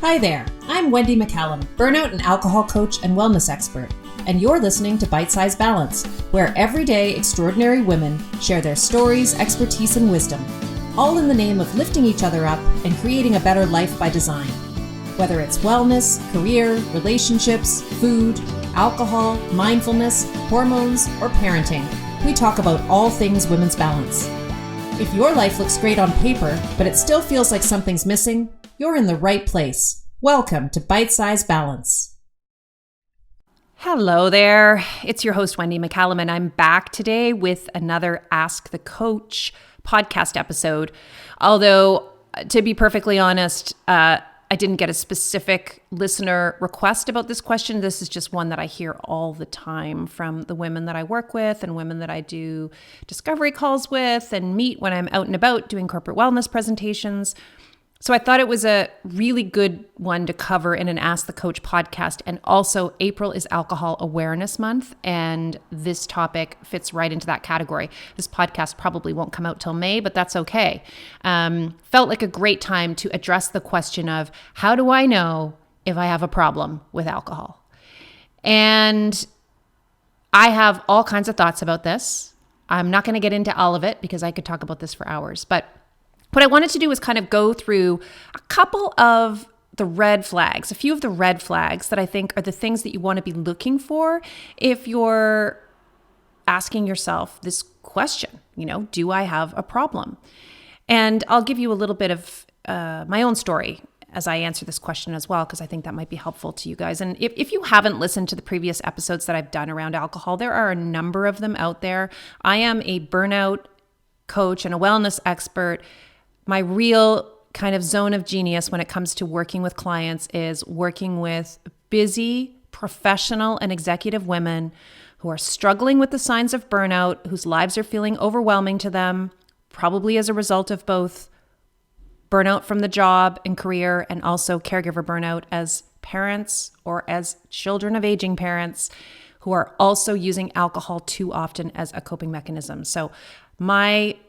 Hi there, I'm Wendy McCallum, burnout and alcohol coach and wellness expert, and you're listening to Bite Size Balance, where everyday extraordinary women share their stories, expertise, and wisdom, all in the name of lifting each other up and creating a better life by design. Whether it's wellness, career, relationships, food, alcohol, mindfulness, hormones, or parenting, we talk about all things women's balance. If your life looks great on paper, but it still feels like something's missing, you're in the right place. Welcome to Bite Size Balance. Hello there. It's your host, Wendy McCallum, and I'm back today with another Ask the Coach podcast episode. Although, to be perfectly honest, I didn't get a specific listener request about this question. This is just one that I hear all the time from the women that I work with and women that I do discovery calls with and meet when I'm out and about doing corporate wellness presentations. So I thought it was a really good one to cover in an Ask the Coach podcast. And also, April is Alcohol Awareness Month, and this topic fits right into that category. This podcast probably won't come out till May, but that's okay. Felt like a great time to address the question of, how do I know if I have a problem with alcohol? And I have all kinds of thoughts about this. I'm not going to get into all of it because I could talk about this for hours, but what I wanted to do was kind of go through a couple of the red flags, a few of the red flags that I think are the things that you want to be looking for if you're asking yourself this question, do I have a problem? And I'll give you a little bit of my own story as I answer this question as well, because I think that might be helpful to you guys. And if you haven't listened to the previous episodes that I've done around alcohol, there are a number of them out there. I am a burnout coach and a wellness expert. My real kind of zone of genius when it comes to working with clients is working with busy, professional, and executive women who are struggling with the signs of burnout, whose lives are feeling overwhelming to them, probably as a result of both burnout from the job and career and also caregiver burnout as parents or as children of aging parents who are also using alcohol too often as a coping mechanism. So my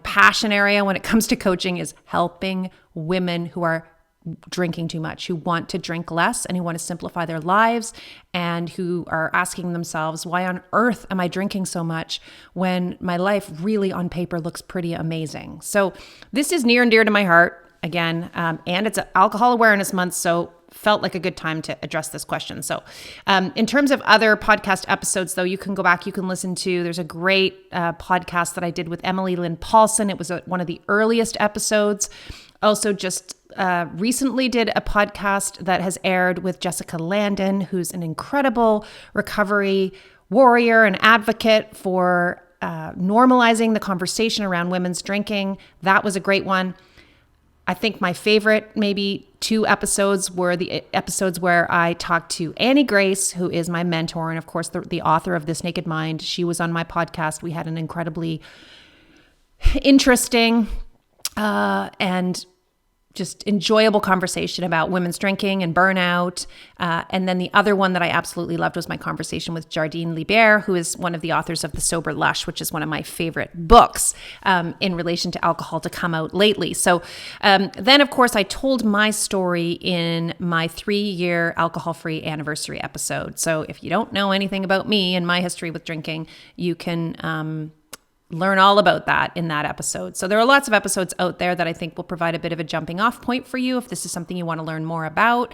passion area when it comes to coaching is helping women who are drinking too much, who want to drink less and who want to simplify their lives and who are asking themselves, why on earth am I drinking so much when my life really on paper looks pretty amazing? So this is near and dear to my heart again, and it's Alcohol Awareness Month, so felt like a good time to address this question. So in terms of other podcast episodes, though, you can go back, you can listen to, there's a great podcast that I did with Emily Lynn Paulson. It was one of the earliest episodes. Also just recently did a podcast that has aired with Jessica Landon, who's an incredible recovery warrior and advocate for normalizing the conversation around women's drinking. That was a great one. I think my favorite maybe two episodes were the episodes where I talked to Annie Grace, who is my mentor, and of course the author of This Naked Mind. She was on my podcast. We had an incredibly interesting and just enjoyable conversation about women's drinking and burnout. And then the other one that I absolutely loved was my conversation with Jardine Liebert, who is one of the authors of The Sober Lush, which is one of my favorite books in relation to alcohol to come out lately. So then, of course, I told my story in my 3-year alcohol-free anniversary episode. So if you don't know anything about me and my history with drinking, you can learn all about that in that episode. So there are lots of episodes out there that I think will provide a bit of a jumping off point for you if this is something you want to learn more about.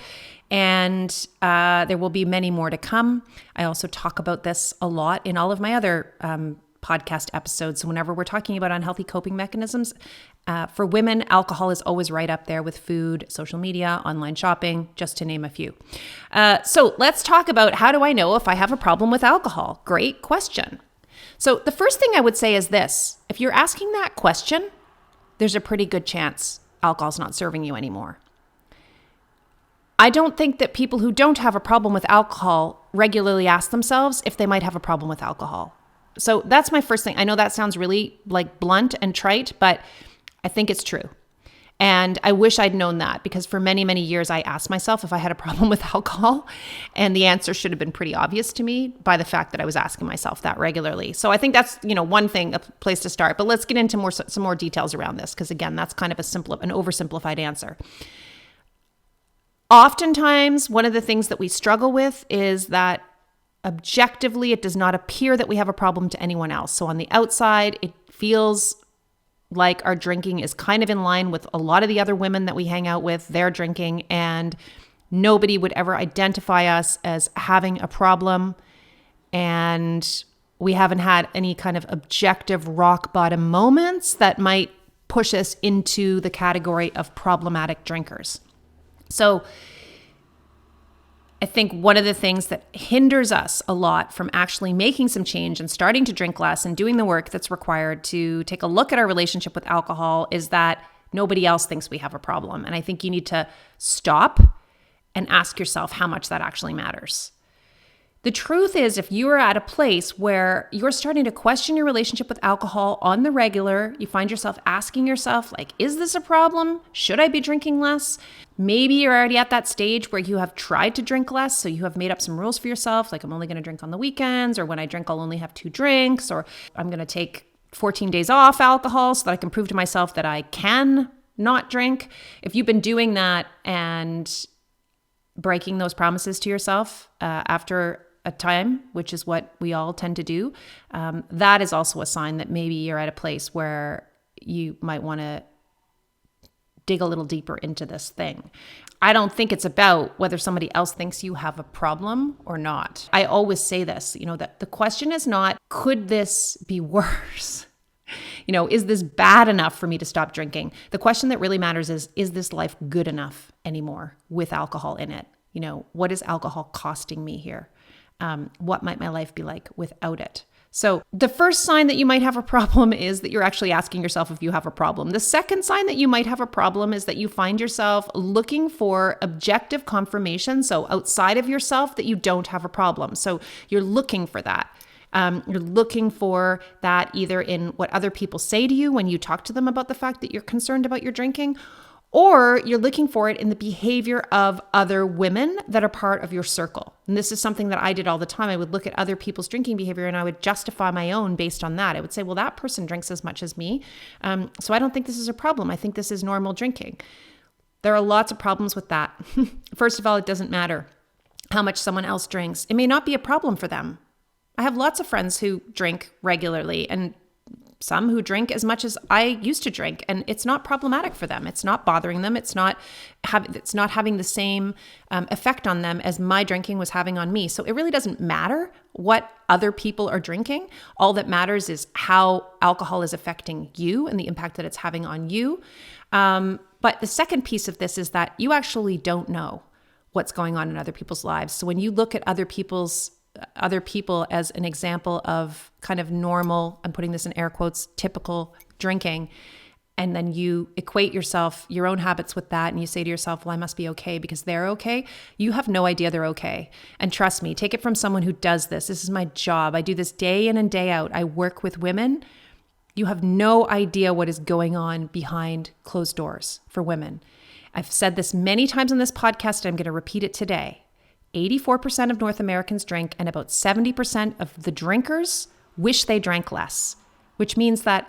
And there will be many more to come. I also talk about this a lot in all of my other podcast episodes. So whenever we're talking about unhealthy coping mechanisms, for women, alcohol is always right up there with food, social media, online shopping, just to name a few. So let's talk about, how do I know if I have a problem with alcohol? Great question. So the first thing I would say is this: if you're asking that question, there's a pretty good chance alcohol's not serving you anymore. I don't think that people who don't have a problem with alcohol regularly ask themselves if they might have a problem with alcohol. So that's my first thing. I know that sounds really blunt and trite, but I think it's true. And I wish I'd known that, because for many, many years, I asked myself if I had a problem with alcohol. And the answer should have been pretty obvious to me by the fact that I was asking myself that regularly. So I think that's, one thing, a place to start. But let's get into some more details around this, because again, that's kind of an oversimplified answer. Oftentimes, one of the things that we struggle with is that objectively, it does not appear that we have a problem to anyone else. So on the outside, it feels like our drinking is kind of in line with a lot of the other women that we hang out with, their drinking, and nobody would ever identify us as having a problem. And we haven't had any kind of objective rock bottom moments that might push us into the category of problematic drinkers. So I think one of the things that hinders us a lot from actually making some change and starting to drink less and doing the work that's required to take a look at our relationship with alcohol is that nobody else thinks we have a problem. And I think you need to stop and ask yourself how much that actually matters. The truth is, if you are at a place where you're starting to question your relationship with alcohol on the regular, you find yourself asking yourself, like, is this a problem? Should I be drinking less? Maybe you're already at that stage where you have tried to drink less, so you have made up some rules for yourself, like I'm only going to drink on the weekends, or when I drink, I'll only have 2 drinks, or I'm going to take 14 days off alcohol so that I can prove to myself that I can not drink. If you've been doing that and breaking those promises to yourself after a time, which is what we all tend to do, that is also a sign that maybe you're at a place where you might want to dig a little deeper into this thing. I don't think it's about whether somebody else thinks you have a problem or not. I always say this, that the question is not, could this be worse? Is this bad enough for me to stop drinking? The question that really matters is this life good enough anymore with alcohol in it? What is alcohol costing me here? What might my life be like without it? So the first sign that you might have a problem is that you're actually asking yourself if you have a problem. The second sign that you might have a problem is that you find yourself looking for objective confirmation, so outside of yourself, that you don't have a problem. So you're looking for that. You're looking for that either in what other people say to you when you talk to them about the fact that you're concerned about your drinking, or you're looking for it in the behavior of other women that are part of your circle. And this is something that I did all the time. I would look at other people's drinking behavior and I would justify my own based on that. I would say, well, that person drinks as much as me, so I don't think this is a problem. I think this is normal drinking. There are lots of problems with that. First of all, it doesn't matter how much someone else drinks. It may not be a problem for them. I have lots of friends who drink regularly and some who drink as much as I used to drink, and it's not problematic for them. It's not bothering them. It's not having the same effect on them as my drinking was having on me. So it really doesn't matter what other people are drinking. All that matters is how alcohol is affecting you and the impact that it's having on you. But the second piece of this is that you actually don't know what's going on in other people's lives. So when you look at other people as an example of kind of normal, I'm putting this in air quotes, typical drinking, and then you equate your own habits with that, and you say to yourself, well, I must be okay because they're okay. You have no idea they're okay. And trust me, take it from someone who does this. This is my job. I do this day in and day out. I work with women. You have no idea what is going on behind closed doors for women. I've said this many times on this podcast, and I'm going to repeat it today. 84% of North Americans drink, and about 70% of the drinkers wish they drank less, which means that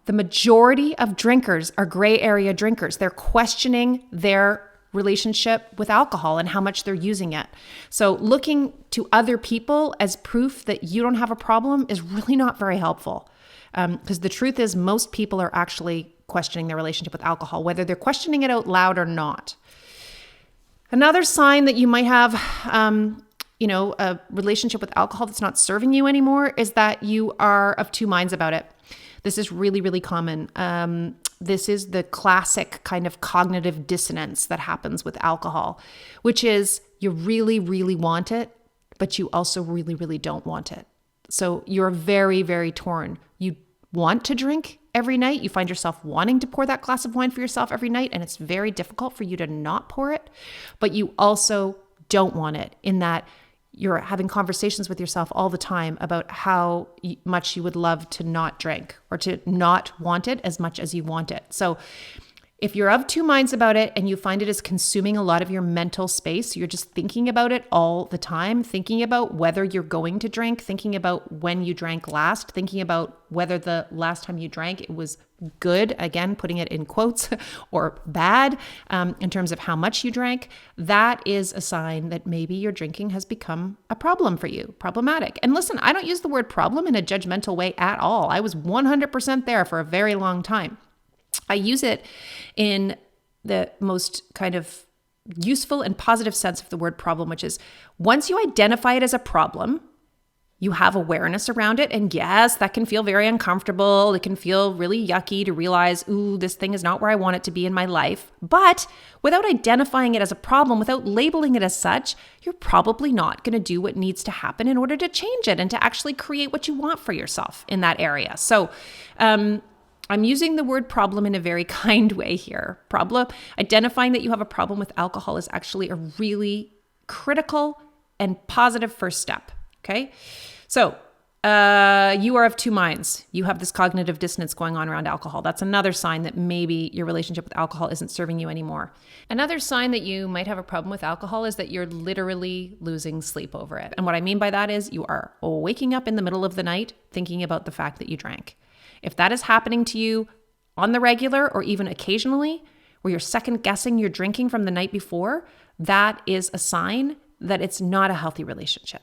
the majority of drinkers are gray area drinkers. They're questioning their relationship with alcohol and how much they're using it. So looking to other people as proof that you don't have a problem is really not very helpful. Because the truth is most people are actually questioning their relationship with alcohol, whether they're questioning it out loud or not. Another sign that you might have, a relationship with alcohol that's not serving you anymore is that you are of two minds about it. This is really, really common. This is the classic kind of cognitive dissonance that happens with alcohol, which is you really, really want it, but you also really, really don't want it. So you're very, very torn. You want to drink every night. You find yourself wanting to pour that glass of wine for yourself every night, and it's very difficult for you to not pour it, but you also don't want it, in that you're having conversations with yourself all the time about how much you would love to not drink or to not want it as much as you want it. So If you're of two minds about it and you find it is consuming a lot of your mental space, you're just thinking about it all the time, thinking about whether you're going to drink, thinking about when you drank last, thinking about whether the last time you drank it was good, again, putting it in quotes, or bad in terms of how much you drank, that is a sign that maybe your drinking has become a problem for you, problematic. And listen, I don't use the word problem in a judgmental way at all. I was 100% there for a very long time. I use it in the most kind of useful and positive sense of the word problem, which is once you identify it as a problem, you have awareness around it. And yes, that can feel very uncomfortable. It can feel really yucky to realize, ooh, this thing is not where I want it to be in my life. But without identifying it as a problem, without labeling it as such, you're probably not going to do what needs to happen in order to change it and to actually create what you want for yourself in that area. So, I'm using the word problem in a very kind way here. Identifying that you have a problem with alcohol is actually a really critical and positive first step. Okay. So, you are of two minds. You have this cognitive dissonance going on around alcohol. That's another sign that maybe your relationship with alcohol isn't serving you anymore. Another sign that you might have a problem with alcohol is that you're literally losing sleep over it. And what I mean by that is you are waking up in the middle of the night thinking about the fact that you drank. If that is happening to you on the regular or even occasionally, where you're second guessing your drinking from the night before, that is a sign that it's not a healthy relationship.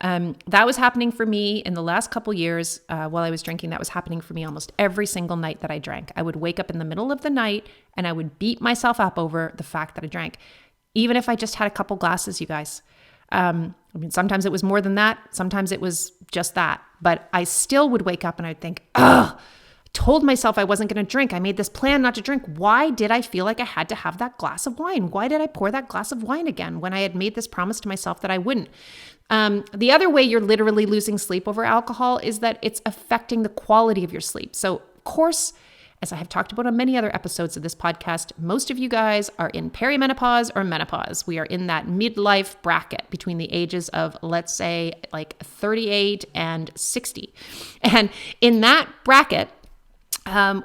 That was happening for me in the last couple years while I was drinking. That was happening for me almost every single night that I drank. I would wake up in the middle of the night and I would beat myself up over the fact that I drank, even if I just had a couple glasses, you guys. Sometimes it was more than that. Sometimes it was just that. But I still would wake up and I'd think, told myself I wasn't going to drink. I made this plan not to drink. Why did I feel like I had to have that glass of wine? Why did I pour that glass of wine again when I had made this promise to myself that I wouldn't? The other way you're literally losing sleep over alcohol is that it's affecting the quality of your sleep. So, of course, as I have talked about on many other episodes of this podcast, most of you guys are in perimenopause or menopause. We are in that midlife bracket between the ages of, let's say, like 38 and 60. And in that bracket,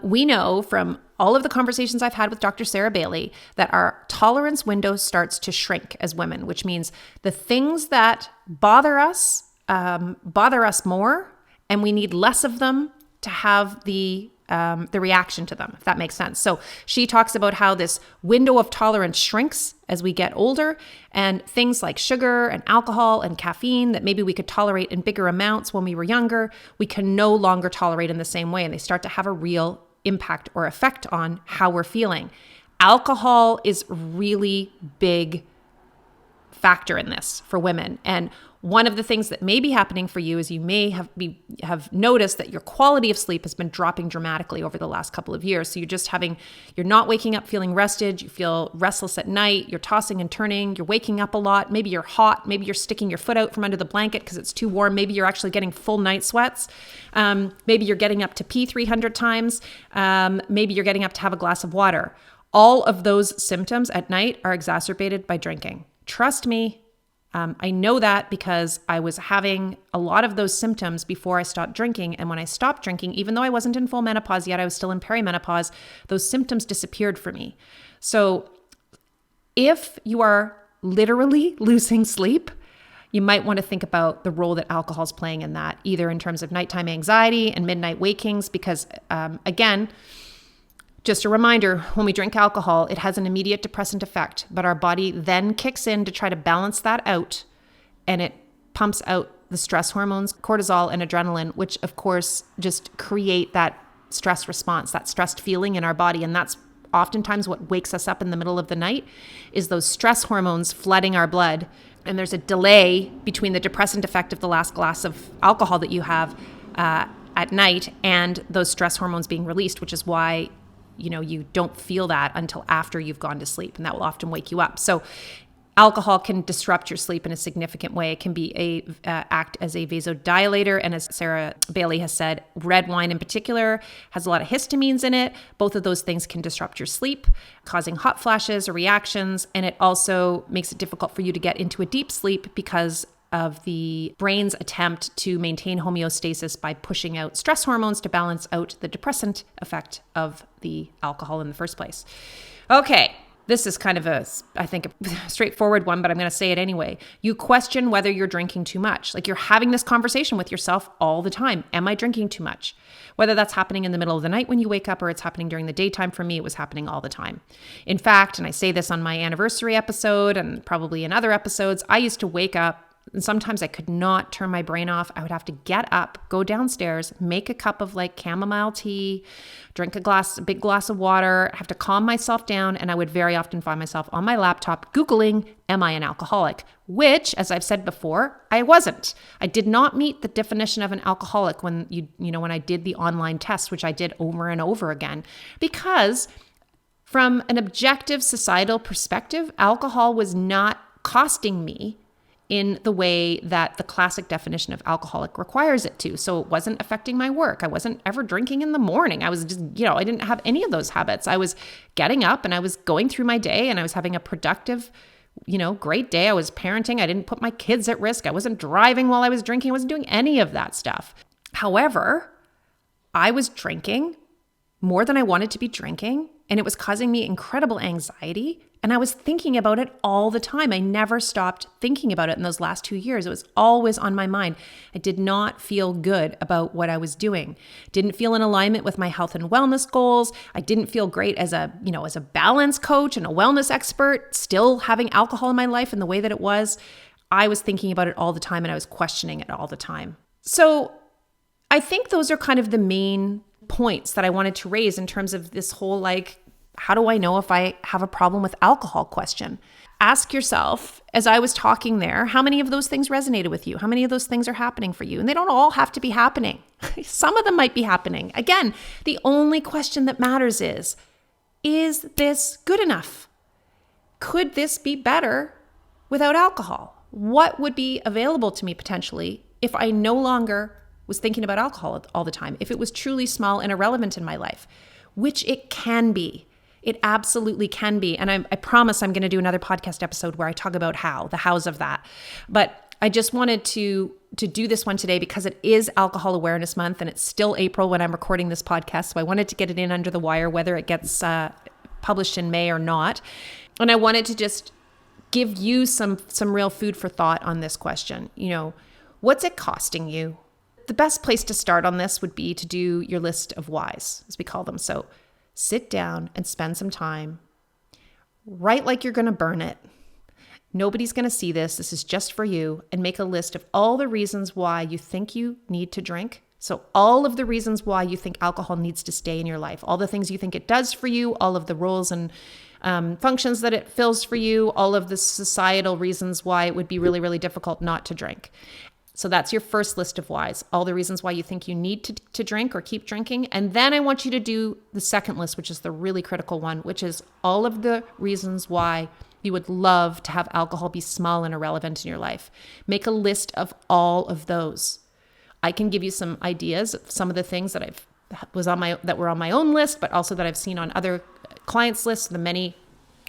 we know from all of the conversations I've had with Dr. Sarah Bailey that our tolerance window starts to shrink as women, which means the things that bother us more, and we need less of them to have the reaction to them, if that makes sense. So she talks about how this window of tolerance shrinks as we get older, and things like sugar and alcohol and caffeine that maybe we could tolerate in bigger amounts when we were younger, we can no longer tolerate in the same way, and they start to have a real impact or effect on how we're feeling. Alcohol is really big factor in this for women. And one of the things that may be happening for you is you may have noticed that your quality of sleep has been dropping dramatically over the last couple of years. So you're not waking up feeling rested. You feel restless at night. You're tossing and turning. You're waking up a lot. Maybe you're hot. Maybe you're sticking your foot out from under the blanket because it's too warm. Maybe you're actually getting full night sweats. Maybe you're getting up to pee 300 times. Maybe you're getting up to have a glass of water. All of those symptoms at night are exacerbated by drinking. Trust me. I know that because I was having a lot of those symptoms before I stopped drinking. And when I stopped drinking, even though I wasn't in full menopause yet, I was still in perimenopause, those symptoms disappeared for me. So if you are literally losing sleep, you might want to think about the role that alcohol is playing in that, either in terms of nighttime anxiety and midnight wakings, because again, just a reminder, when we drink alcohol, it has an immediate depressant effect, but our body then kicks in to try to balance that out, and it pumps out the stress hormones, cortisol and adrenaline, which of course just create that stress response, that stressed feeling in our body. And that's oftentimes what wakes us up in the middle of the night, is those stress hormones flooding our blood. And there's a delay between the depressant effect of the last glass of alcohol that you have at night and those stress hormones being released, which is why you don't feel that until after you've gone to sleep, and that will often wake you up. So alcohol can disrupt your sleep in a significant way. It can act as a vasodilator. And as Sarah Bailey has said, red wine in particular has a lot of histamines in it. Both of those things can disrupt your sleep, causing hot flashes or reactions. And it also makes it difficult for you to get into a deep sleep because of the brain's attempt to maintain homeostasis by pushing out stress hormones to balance out the depressant effect of the alcohol in the first place. Okay. This is kind of a straightforward one, but I'm going to say it anyway. You question whether you're drinking too much. Like, you're having this conversation with yourself all the time. Am I drinking too much? Whether that's happening in the middle of the night when you wake up or it's happening during the daytime. For me, it was happening all the time. In fact, and I say this on my anniversary episode and probably in other episodes, I used to wake up and sometimes I could not turn my brain off. I would have to get up, go downstairs, make a cup of like chamomile tea, drink a big glass of water, have to calm myself down. And I would very often find myself on my laptop Googling, am I an alcoholic? Which, as I've said before, I wasn't. I did not meet the definition of an alcoholic when when I did the online test, which I did over and over again, because from an objective societal perspective, alcohol was not costing me in the way that the classic definition of alcoholic requires it to. So it wasn't affecting my work. I wasn't ever drinking in the morning. I was just, I didn't have any of those habits. I was getting up and I was going through my day and I was having a productive, great day. I was parenting. I didn't put my kids at risk. I wasn't driving while I was drinking. I wasn't doing any of that stuff. However, I was drinking more than I wanted to be drinking, and it was causing me incredible anxiety. And I was thinking about it all the time. I never stopped thinking about it in those last 2 years. It was always on my mind. I did not feel good about what I was doing. Didn't feel in alignment with my health and wellness goals. I didn't feel great as a balance coach and a wellness expert, still having alcohol in my life in the way that it was. I was thinking about it all the time and I was questioning it all the time. So I think those are kind of the main points that I wanted to raise in terms of this whole how do I know if I have a problem with alcohol question? Ask yourself, as I was talking there, how many of those things resonated with you? How many of those things are happening for you? And they don't all have to be happening. Some of them might be happening. Again, the only question that matters is this good enough? Could this be better without alcohol? What would be available to me potentially if I no longer was thinking about alcohol all the time? If it was truly small and irrelevant in my life, which it can be. It absolutely can be. And I promise I'm going to do another podcast episode where I talk about the hows of that. But I just wanted to do this one today because it is Alcohol Awareness Month and it's still April when I'm recording this podcast. So I wanted to get it in under the wire, whether it gets published in May or not. And I wanted to just give you some real food for thought on this question. What's it costing you? The best place to start on this would be to do your list of whys, as we call them. So sit down and spend some time. Write like you're going to burn it. Nobody's going to see this. This is just for you. And make a list of all the reasons why you think you need to drink. So all of the reasons why you think alcohol needs to stay in your life, all the things you think it does for you, all of the roles and functions that it fills for you, all of the societal reasons why it would be really, really difficult not to drink. So that's your first list of whys, all the reasons why you think you need to drink or keep drinking. And then I want you to do the second list, which is the really critical one, which is all of the reasons why you would love to have alcohol be small and irrelevant in your life. Make a list of all of those. I can give you some ideas of some of the things that that were on my own list, but also that I've seen on other clients' lists, the many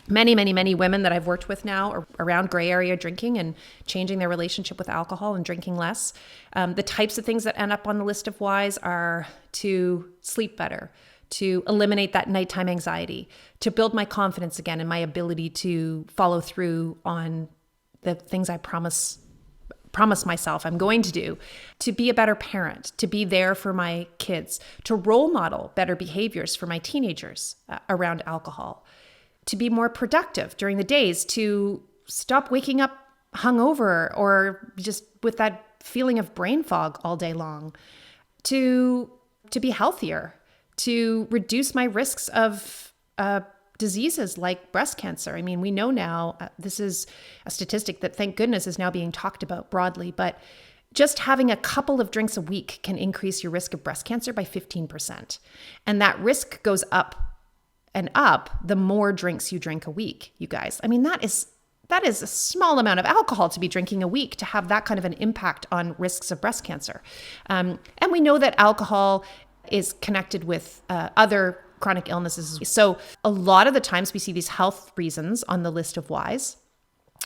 women that I've worked with now are around gray area drinking and changing their relationship with alcohol and drinking less. The types of things that end up on the list of whys are to sleep better, to eliminate that nighttime anxiety, to build my confidence again and my ability to follow through on the things I promise myself I'm going to do, to be a better parent, to be there for my kids, to role model better behaviors for my teenagers around alcohol, to be more productive during the days, to stop waking up hungover or just with that feeling of brain fog all day long, to be healthier, to reduce my risks of diseases like breast cancer. I mean, we know now, this is a statistic that thank goodness is now being talked about broadly, but just having a couple of drinks a week can increase your risk of breast cancer by 15%. And that risk goes up and up the more drinks you drink a week, you guys. I mean, that is a small amount of alcohol to be drinking a week to have that kind of an impact on risks of breast cancer. And we know that alcohol is connected with other chronic illnesses. So a lot of the times we see these health reasons on the list of whys.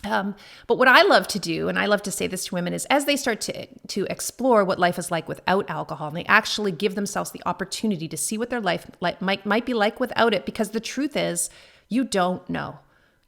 But what I love to do, and I love to say this to women, is as they start to explore what life is like without alcohol, and they actually give themselves the opportunity to see what their life might be like without it, because the truth is, you don't know.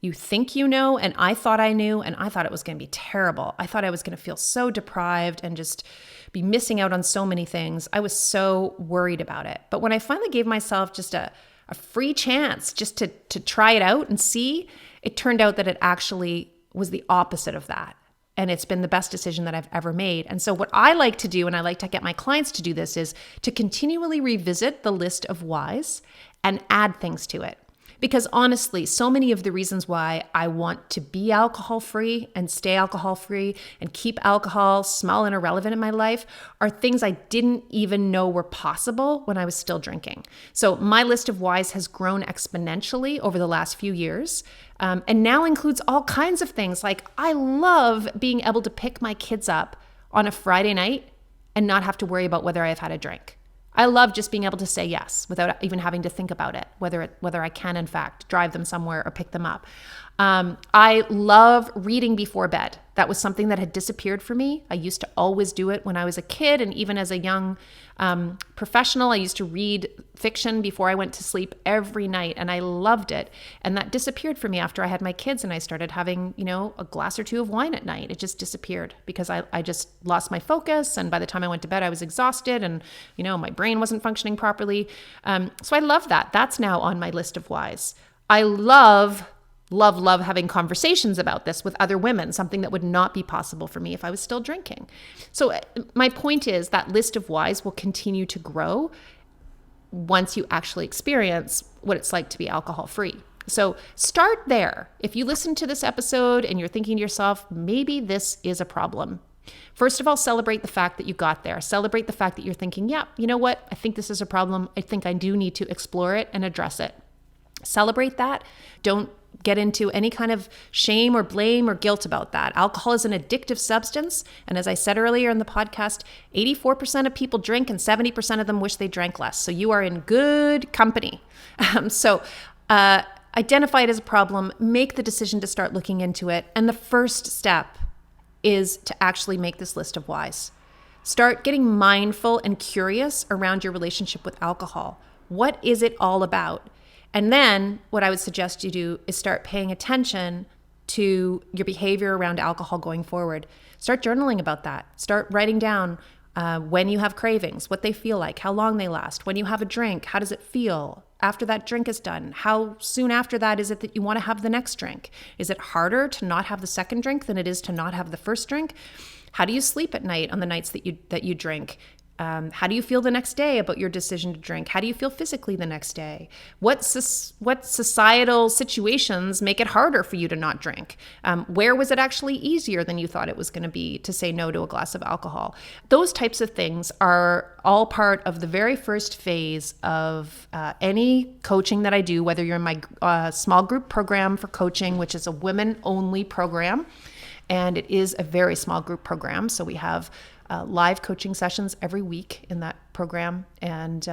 You think you know, and I thought I knew, and I thought it was going to be terrible. I thought I was going to feel so deprived and just be missing out on so many things. I was so worried about it. But when I finally gave myself just a free chance just to try it out and see, it turned out that it actually was the opposite of that. And it's been the best decision that I've ever made. And so what I like to do, and I like to get my clients to do this, is to continually revisit the list of whys and add things to it. Because honestly, so many of the reasons why I want to be alcohol-free and stay alcohol-free and keep alcohol small and irrelevant in my life are things I didn't even know were possible when I was still drinking. So my list of whys has grown exponentially over the last few years, and now includes all kinds of things. Like, I love being able to pick my kids up on a Friday night and not have to worry about whether I've had a drink. I love just being able to say yes without even having to think about it, whether I can, in fact, drive them somewhere or pick them up. I love reading before bed. That was something that had disappeared for me. I used to always do it when I was a kid, and even as a young professional, I used to read fiction before I went to sleep every night, and I loved it. And that disappeared for me after I had my kids and I started having, a glass or two of wine at night. It just disappeared because I just lost my focus, and by the time I went to bed, I was exhausted, and my brain wasn't functioning properly. So I love that. That's now on my list of whys. I love having conversations about this with other women, something that would not be possible for me if I was still drinking. So my point is that list of whys will continue to grow once you actually experience what it's like to be alcohol-free. So start there. If you listen to this episode and you're thinking to yourself, maybe this is a problem, first of all, celebrate the fact that you got there. Celebrate the fact that you're thinking, yeah, you know what? I think this is a problem. I think I do need to explore it and address it. Celebrate that. Don't get into any kind of shame or blame or guilt about that. Alcohol is an addictive substance. And as I said earlier in the podcast, 84% of people drink and 70% of them wish they drank less. So you are in good company. Identify it as a problem, make the decision to start looking into it. And the first step is to actually make this list of whys. Start getting mindful and curious around your relationship with alcohol. What is it all about? And then what I would suggest you do is start paying attention to your behavior around alcohol going forward. Start journaling about that. Start writing down when you have cravings, what they feel like, how long they last. When you have a drink, how does it feel? After that drink is done, how soon after that is it that you want to have the next drink? Is it harder to not have the second drink than it is to not have the first drink? How do you sleep at night on the nights that you drink? How do you feel the next day about your decision to drink? How do you feel physically the next day? What societal situations make it harder for you to not drink? Where was it actually easier than you thought it was going to be to say no to a glass of alcohol? Those types of things are all part of the very first phase of any coaching that I do, whether you're in my small group program for coaching, which is a women-only program. And it is a very small group program. So we have live coaching sessions every week in that program. And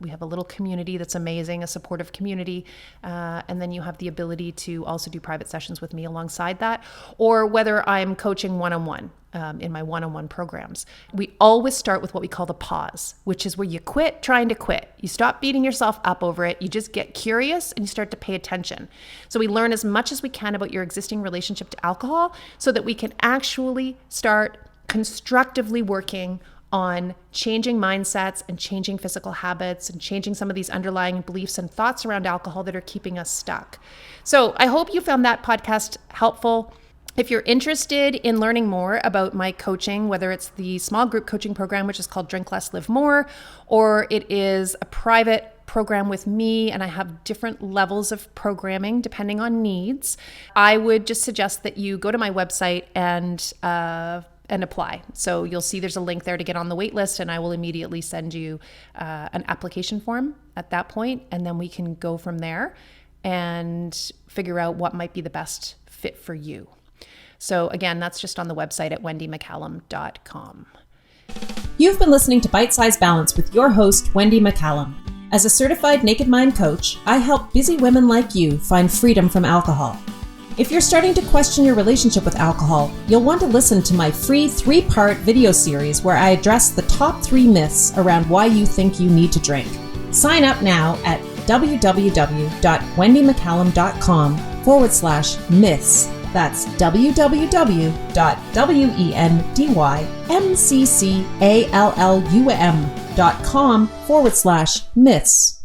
we have a little community that's amazing, a supportive community. And then you have the ability to also do private sessions with me alongside that, or whether I'm coaching one-on-one in my one-on-one programs. We always start with what we call the pause, which is where you quit trying to quit. You stop beating yourself up over it. You just get curious and you start to pay attention. So we learn as much as we can about your existing relationship to alcohol so that we can actually start constructively working on changing mindsets and changing physical habits and changing some of these underlying beliefs and thoughts around alcohol that are keeping us stuck. So I hope you found that podcast helpful. If you're interested in learning more about my coaching, whether it's the small group coaching program, which is called Drink Less, Live More, or it is a private program with me, and I have different levels of programming depending on needs, I would just suggest that you go to my website and apply. So you'll see there's a link there to get on the wait list, and I will immediately send you an application form at that point, and then we can go from there and figure out what might be the best fit for you. So again, that's just on the website at wendymccallum.com. You've been listening to Bite Size Balance with your host, Wendy McCallum. As a certified Naked Mind coach, I help busy women like you find freedom from alcohol. If you're starting to question your relationship with alcohol, you'll want to listen to my free 3-part video series where I address the top 3 myths around why you think you need to drink. Sign up now at www.wendymccallum.com/myths. That's www.wendymccallum.com/myths.